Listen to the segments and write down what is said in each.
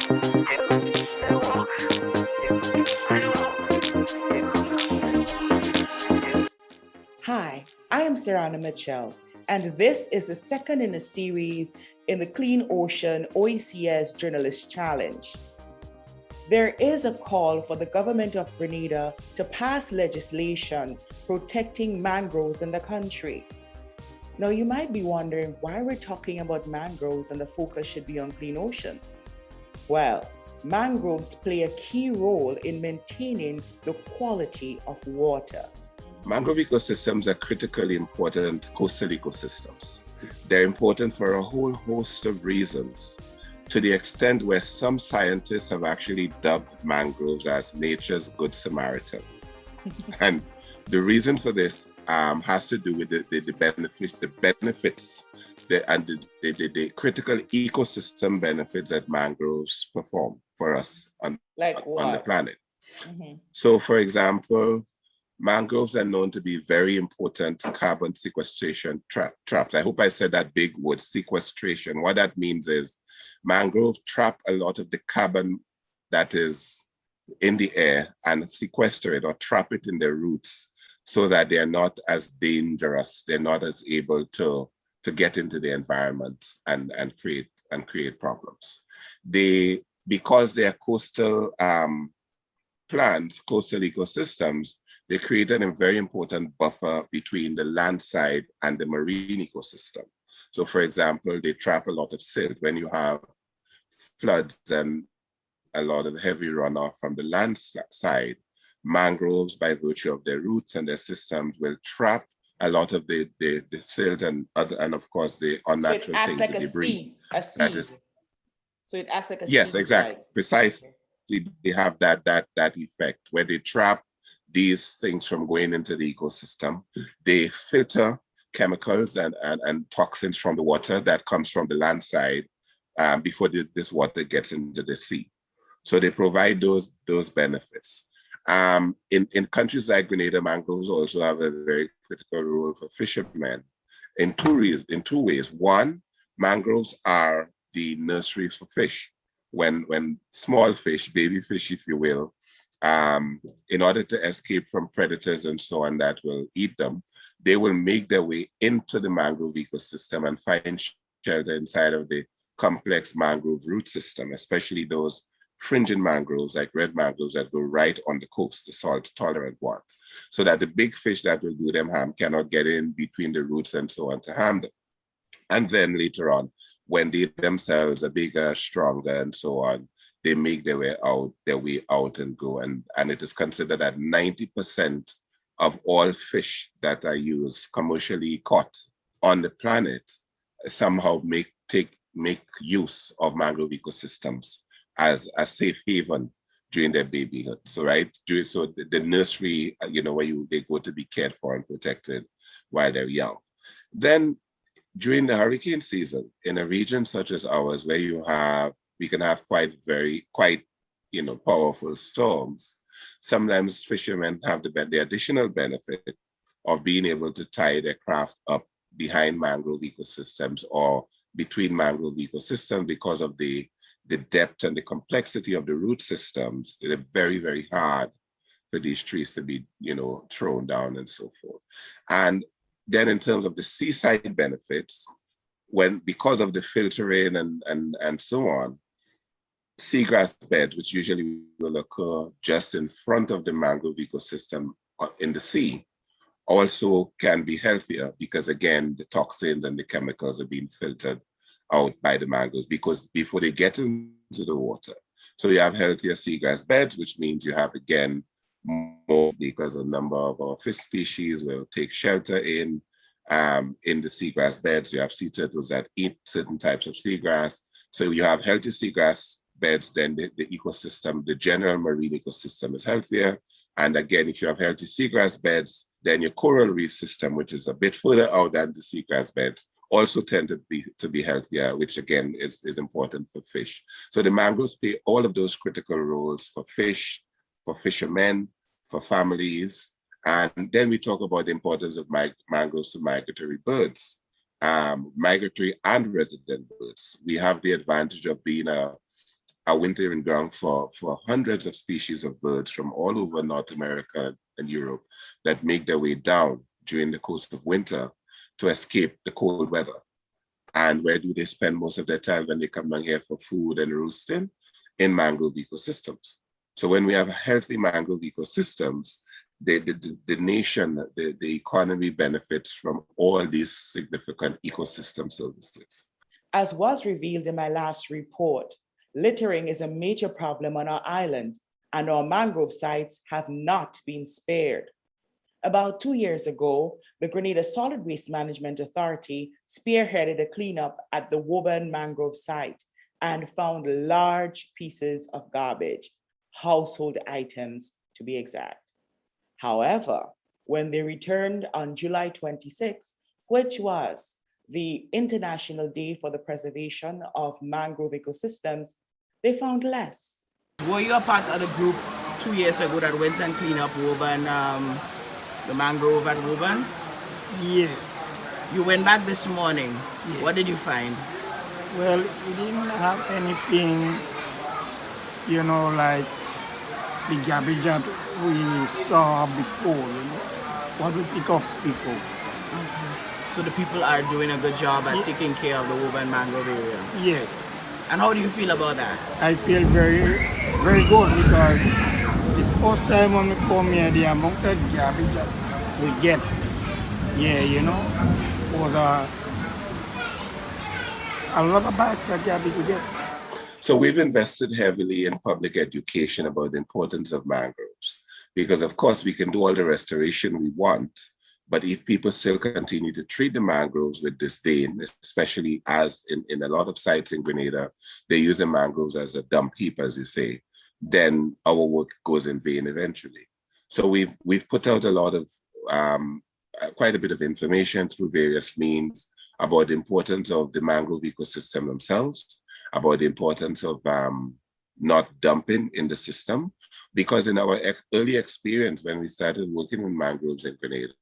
Hi, I am Serana Mitchell, and this is the second in a series in the Clean Ocean OECS Journalist Challenge. There is a call for the Government of Grenada to pass legislation protecting mangroves in the country. Now, you might be wondering why we're talking about mangroves and the focus should be on clean oceans. Well, mangroves play a key role in maintaining the quality of water. Mangrove ecosystems are critically important coastal ecosystems. They're important for a whole host of reasons, to the extent where some scientists have actually dubbed mangroves as nature's good Samaritan. And the reason for this has to do with the benefits and the critical ecosystem benefits that mangroves perform for us on the planet. Mm-hmm. So, for example, mangroves are known to be very important carbon sequestration traps. I hope I said that big word, sequestration. What that means is mangroves trap a lot of the carbon that is in the air and sequester it or trap it in their roots so that they're not as dangerous. They're not as able to get into the environment and create problems. Because they're coastal plants, coastal ecosystems, they created a very important buffer between the land side and the marine ecosystem. So, for example, they trap a lot of silt. When you have floods and a lot of heavy runoff from the land side, mangroves, by virtue of their roots and their systems, will trap a lot of the silt and of course the unnatural things like that they breathe. That is. So it acts like a yes, seed. exactly, right? Precisely. They have that effect where they trap these things from going into the ecosystem. They filter chemicals and toxins from the water that comes from the land side before this water gets into the sea. So they provide those benefits. In countries like Grenada, mangroves also have a very critical role for fishermen in two ways. One, mangroves are the nurseries for fish. When small fish, baby fish, if you will, in order to escape from predators and so on that will eat them, they will make their way into the mangrove ecosystem and find shelter inside of the complex mangrove root system, especially those fringing mangroves like red mangroves that go right on the coast, the salt-tolerant ones, so that the big fish that will do them harm cannot get in between the roots and so on to harm them. And then later on, when they themselves are bigger, stronger, and so on, they make their way out and go. And it is considered that 90% of all fish that are used, commercially caught on the planet, somehow make use of mangrove ecosystems as a safe haven during their babyhood. So the nursery, where they go to be cared for and protected while they're young. Then during the hurricane season, in a region such as ours, where we can have quite powerful storms, sometimes fishermen have the additional benefit of being able to tie their craft up behind mangrove ecosystems or between mangrove ecosystems because of the depth and the complexity of the root systems. They're very, very hard for these trees to be, thrown down and so forth. And then in terms of the seaside benefits, because of the filtering and so on, seagrass beds, which usually will occur just in front of the mangrove ecosystem in the sea, also can be healthier because, again, the toxins and the chemicals are being filtered out by the mangroves before they get into the water. So you have healthier seagrass beds, which means you have, again, more because a number of our fish species will take shelter in the seagrass beds. You have sea turtles that eat certain types of seagrass. So you have healthy seagrass beds, then the ecosystem, the general marine ecosystem is healthier. And again, if you have healthy seagrass beds, then your coral reef system, which is a bit further out than the seagrass beds, also tend to be healthier, which again is important for fish. So the mangroves play all of those critical roles for fish, for fishermen, for families. And then we talk about the importance of mangroves to migratory birds, migratory and resident birds. We have the advantage of being a a wintering ground for hundreds of species of birds from all over North America and Europe that make their way down during the course of winter to escape the cold weather. And where do they spend most of their time when they come down here for food and roosting? In mangrove ecosystems. So when we have healthy mangrove ecosystems, the nation, the economy benefits from all these significant ecosystem services. As was revealed in my last report, littering is a major problem on our island, and our mangrove sites have not been spared. About 2 years ago, the Grenada Solid Waste Management Authority spearheaded a cleanup at the Woburn mangrove site and found large pieces of garbage, household items to be exact. However, when they returned on July 26, which was the International Day for the Preservation of Mangrove Ecosystems, they found less. Were you a part of the group 2 years ago that went and cleaned up Woburn, the mangrove at Woburn? Yes. You went back this morning. Yes. What did you find? Well, it didn't have anything, like the garbage that we saw before, what we pick up before. Okay. So the people are doing a good job at taking care of the Woburn mangrove area? Yes. And how do you feel about that? I feel very, very good because the first time when we come here, the amount of garbage that we get, was a lot of bags of garbage we get. So we've invested heavily in public education about the importance of mangroves, because of course we can do all the restoration we want, but if people still continue to treat the mangroves with disdain, especially as in a lot of sites in Grenada, they use the mangroves as a dump heap, as you say, then our work goes in vain eventually. So we've put out a lot of, quite a bit of information through various means about the importance of the mangrove ecosystem themselves, about the importance of not dumping in the system, because in our early experience when we started working with mangroves in Grenada,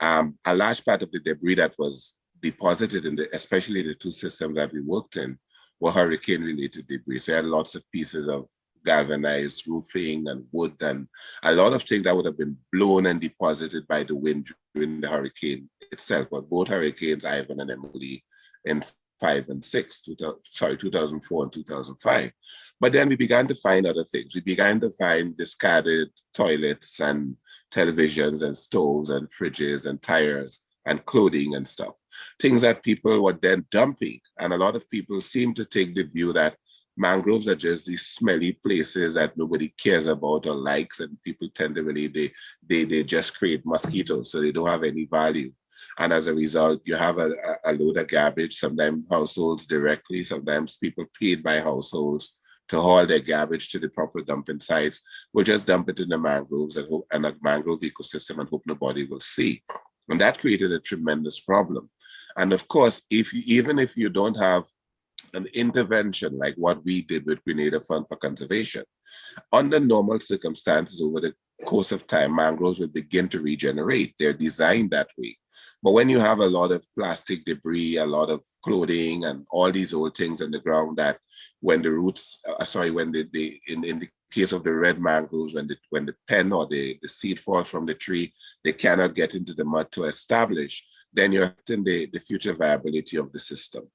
a large part of the debris that was deposited in especially the two systems that we worked in, were hurricane-related debris. So we had lots of pieces of galvanized roofing and wood and a lot of things that would have been blown and deposited by the wind during the hurricane itself. But both hurricanes, Ivan and Emily, in 2004 and 2005. But then we began to find other things. We began to find discarded toilets and televisions and stoves and fridges and tires and clothing and stuff. Things that people were then dumping. And a lot of people seem to take the view that mangroves are just these smelly places that nobody cares about or likes, and people tend to believe they just create mosquitoes, so they don't have any value. And as a result, you have a load of garbage, sometimes households directly, sometimes people paid by households to haul their garbage to the proper dumping sites. We'll just dump it in the mangroves and a mangrove ecosystem and hope nobody will see. And that created a tremendous problem. And of course, even if you don't have an intervention like what we did with Grenada Fund for Conservation, under normal circumstances over the course of time, mangroves will begin to regenerate. They're designed that way. But when you have a lot of plastic debris, a lot of clothing, and all these old things in the ground, that when the roots, in the case of the red mangroves, when the pen or the seed falls from the tree, they cannot get into the mud to establish, then you're in the future viability of the system.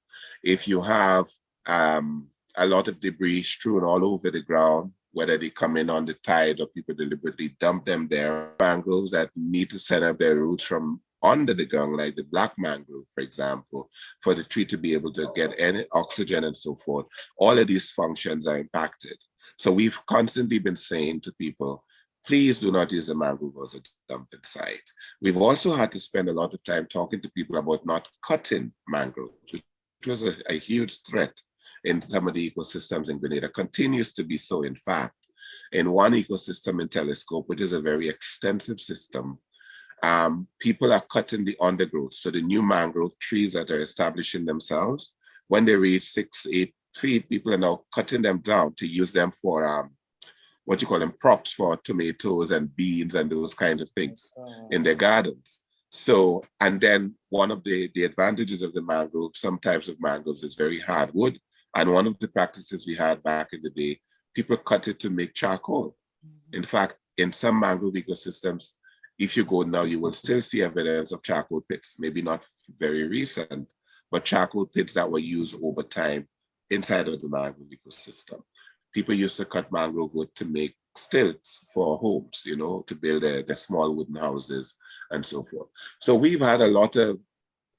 If you have a lot of debris strewn all over the ground, whether they come in on the tide or people deliberately dump them there, mangroves that need to send up their roots from under the ground, like the black mangrove, for example, for the tree to be able to get any oxygen and so forth, all of these functions are impacted. So we've constantly been saying to people, please do not use a mangrove as a dumping site. We've also had to spend a lot of time talking to people about not cutting mangroves, which was a huge threat in some of the ecosystems in Grenada, continues to be so. In fact, in one ecosystem in Telescope, which is a very extensive system, people are cutting the undergrowth. So the new mangrove trees that are establishing themselves, when they reach 6-8 feet, people are now cutting them down to use them for props for tomatoes and beans and those kinds of things in their gardens. So, and then one of the advantages of the mangrove, some types of mangroves, is very hard wood, And one of the practices we had back in the day, people cut it to make charcoal. In fact, in some mangrove ecosystems, if you go now, you will still see evidence of charcoal pits, maybe not very recent, but charcoal pits that were used over time inside of the mangrove ecosystem. People used to cut mangrove wood to make stilts for homes, you know, to build their small wooden houses and so forth. So we've had a lot of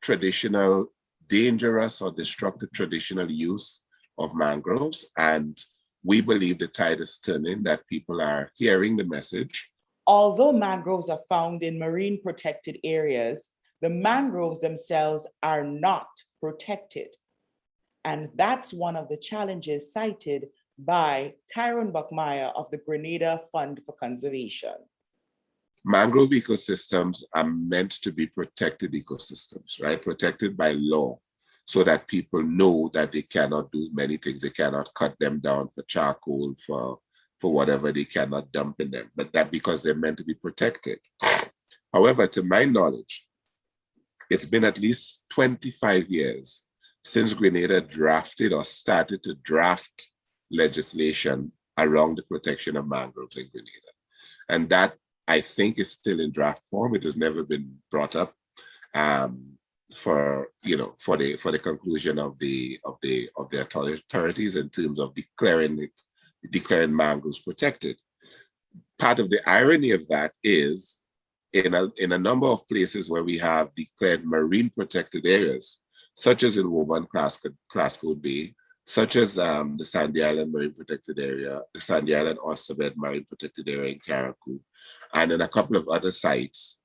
traditional, dangerous or destructive traditional use of mangroves. And we believe the tide is turning, that people are hearing the message. Although mangroves are found in marine protected areas, the mangroves themselves are not protected. And that's one of the challenges cited by Tyrone Buckmire of the Grenada Fund for Conservation. Mangrove ecosystems are meant to be protected ecosystems, right? Protected by law, so that people know that they cannot do many things. They cannot cut them down for charcoal, for whatever, they cannot dump in them, but that because they're meant to be protected. However, to my knowledge, it's been at least 25 years since Grenada drafted or started to draft legislation around the protection of mangroves in Grenada. And that, I think, is still in draft form. It has never been brought up for the conclusion of the authorities in terms of declaring mangroves protected. Part of the irony of that is in a number of places where we have declared marine protected areas, such as in Woburn Clasco Bay, such as the Sandy Island Marine Protected Area, the Sandy Island Oyster Bed Marine Protected Area in Carriacou, and in a couple of other sites,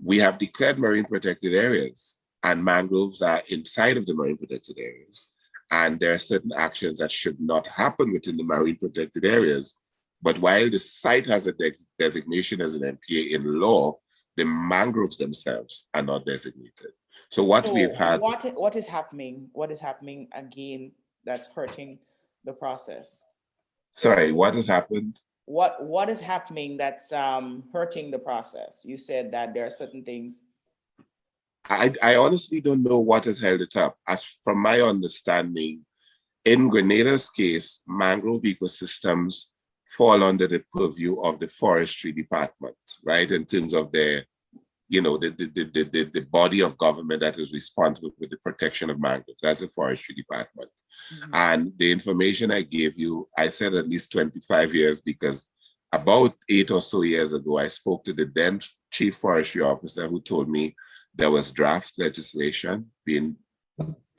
we have declared marine protected areas, and mangroves are inside of the marine protected areas. And there are certain actions that should not happen within the marine protected areas. But while the site has a designation as an MPA in law, the mangroves themselves are not designated. So we've had... What is happening? What is happening again that's hurting the process? Sorry, what has happened? What is happening that's hurting the process? You said that there are certain things. I honestly don't know what has held it up. As from my understanding, in Grenada's case, mangrove ecosystems fall under the purview of the forestry department, right? In terms of the body of government that is responsible for the protection of mangroves. That's the forestry department. Mm-hmm. And the information I gave you, I said at least 25 years, because about 8 or so years ago, I spoke to the then chief forestry officer who told me there was draft legislation they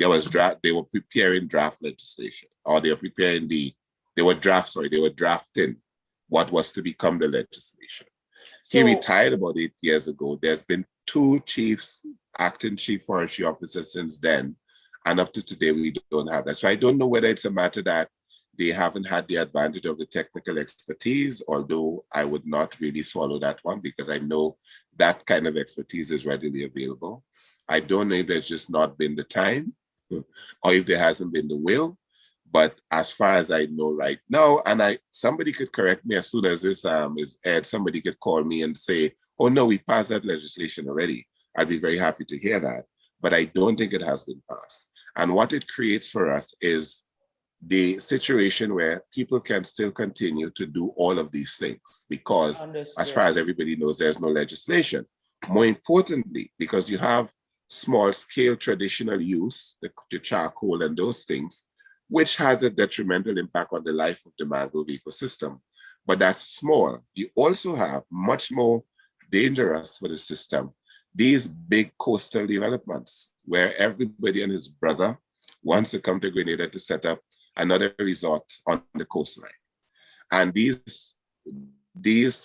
were preparing draft legislation, or they were drafting what was to become the legislation. He retired about 8 years ago. There's been 2 acting chief forestry officers since then. And up to today, we don't have that. So I don't know whether it's a matter that they haven't had the advantage of the technical expertise, although I would not really swallow that one, because I know that kind of expertise is readily available. I don't know if there's just not been the time or if there hasn't been the will. But as far as I know right now, and somebody could correct me as soon as this is aired, somebody could call me and say, oh no, we passed that legislation already. I'd be very happy to hear that. But I don't think it has been passed. And what it creates for us is the situation where people can still continue to do all of these things, because as far as everybody knows, there's no legislation. More importantly, because you have small scale traditional use, the charcoal and those things, which has a detrimental impact on the life of the mangrove ecosystem. But that's small. You also have much more dangerous for the system, these big coastal developments where everybody and his brother wants to come to Grenada to set up another resort on the coastline. And these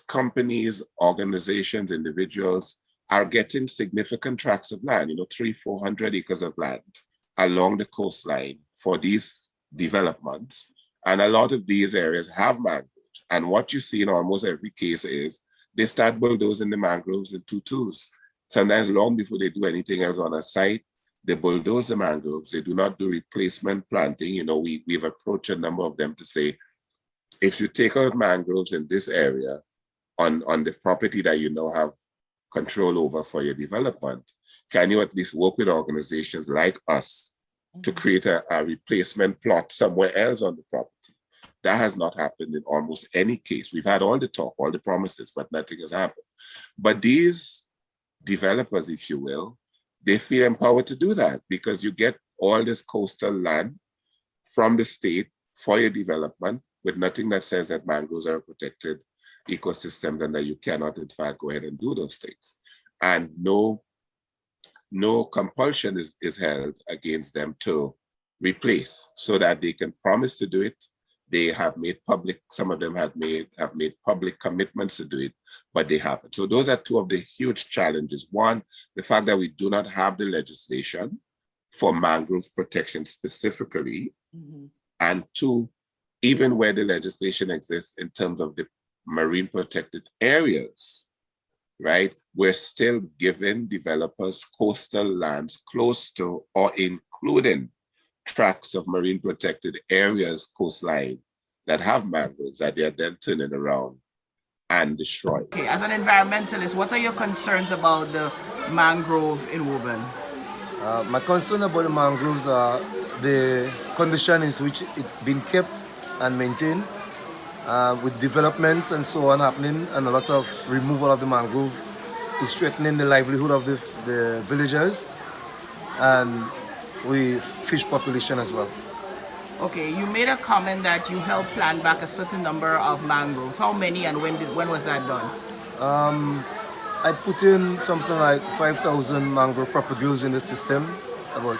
companies, organizations, individuals are getting significant tracts of land, 300-400 acres of land along the coastline for these developments. And a lot of these areas have mangroves. And what you see in almost every case is they start bulldozing the mangroves in tutus. Sometimes long before they do anything else on a site, they bulldoze the mangroves. They do not do replacement planting. We've approached a number of them to say, if you take out mangroves in this area on the property that you now have control over for your development, can you at least work with organizations like us to create a replacement plot somewhere else on the property. That has not happened in almost any case. We've had all the talk, all the promises, but nothing has happened. But these developers, if you will, they feel empowered to do that because you get all this coastal land from the state for your development with nothing that says that mangroves are a protected ecosystem and that you cannot, in fact, go ahead and do those things. And no compulsion is held against them to replace so that they can promise to do it. They have made public, some of them have made public commitments to do it, but they haven't. So those are two of the huge challenges. One, the fact that we do not have the legislation for mangrove protection specifically. Mm-hmm. And two, even where the legislation exists in terms of the marine protected areas, right? We're still giving developers coastal lands close to or including tracts of marine protected areas coastline that have mangroves that they're then turning around and destroying. Okay, as an environmentalist, what are your concerns about the mangrove in Woburn? My concern about the mangroves are the condition in which it's been kept and maintained, with developments and so on happening, and a lot of removal of the mangrove is threatening the livelihood of the villagers and with fish population as well. Okay, you made a comment that you helped plant back a certain number of mangroves. How many and when was that done? I put in something like 5,000 mangrove propagules in the system about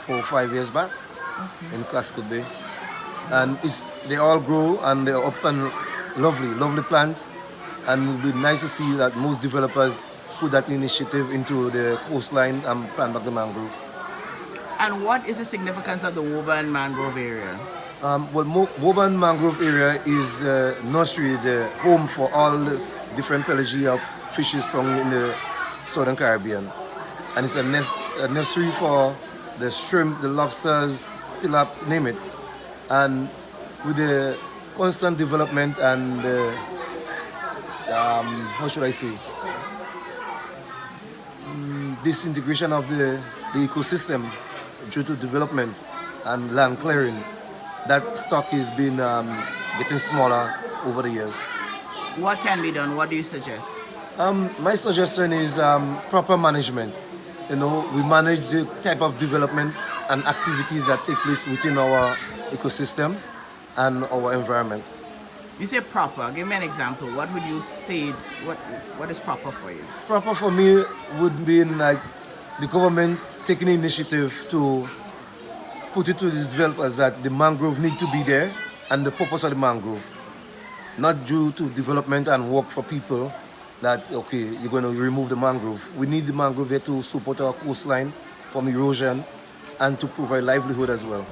4 or 5 years back. Okay. In Clasco Bay. And they all grow and they're up and lovely plants. And it would be nice to see that most developers put that initiative into the coastline and plant back the mangrove. And what is the significance of the Woburn mangrove area? Woburn mangrove area is the nursery, the home for all the different pelagia of fishes from in the Southern Caribbean. And it's a nursery for the shrimp, the lobsters, tilapia, name it. And with the constant development and how should I say, disintegration of the ecosystem due to development and land clearing, that stock has been getting smaller over the years. What can be done? What do you suggest? My suggestion is proper management. You know, we manage the type of development and activities that take place within our ecosystem and our environment. You say proper. Give me an example. What would you say? What is proper for you? Proper for me would be like the government taking initiative to put it to the developers that the mangrove need to be there and the purpose of the mangrove, not due to development and work for people that, okay, you're going to remove the mangrove. We need the mangrove there to support our coastline from erosion and to provide livelihood as well.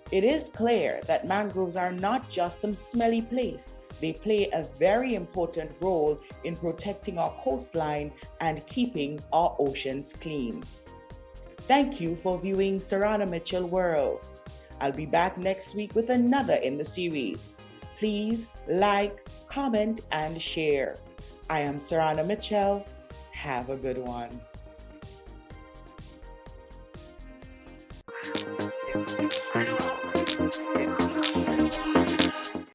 It is clear that mangroves are not just some smelly place. They play a very important role in protecting our coastline and keeping our oceans clean. Thank you for viewing Sarana Mitchell Worlds. I'll be back next week with another in the series. Please like, comment, and share. I am Sarana Mitchell. Have a good one. Thank you.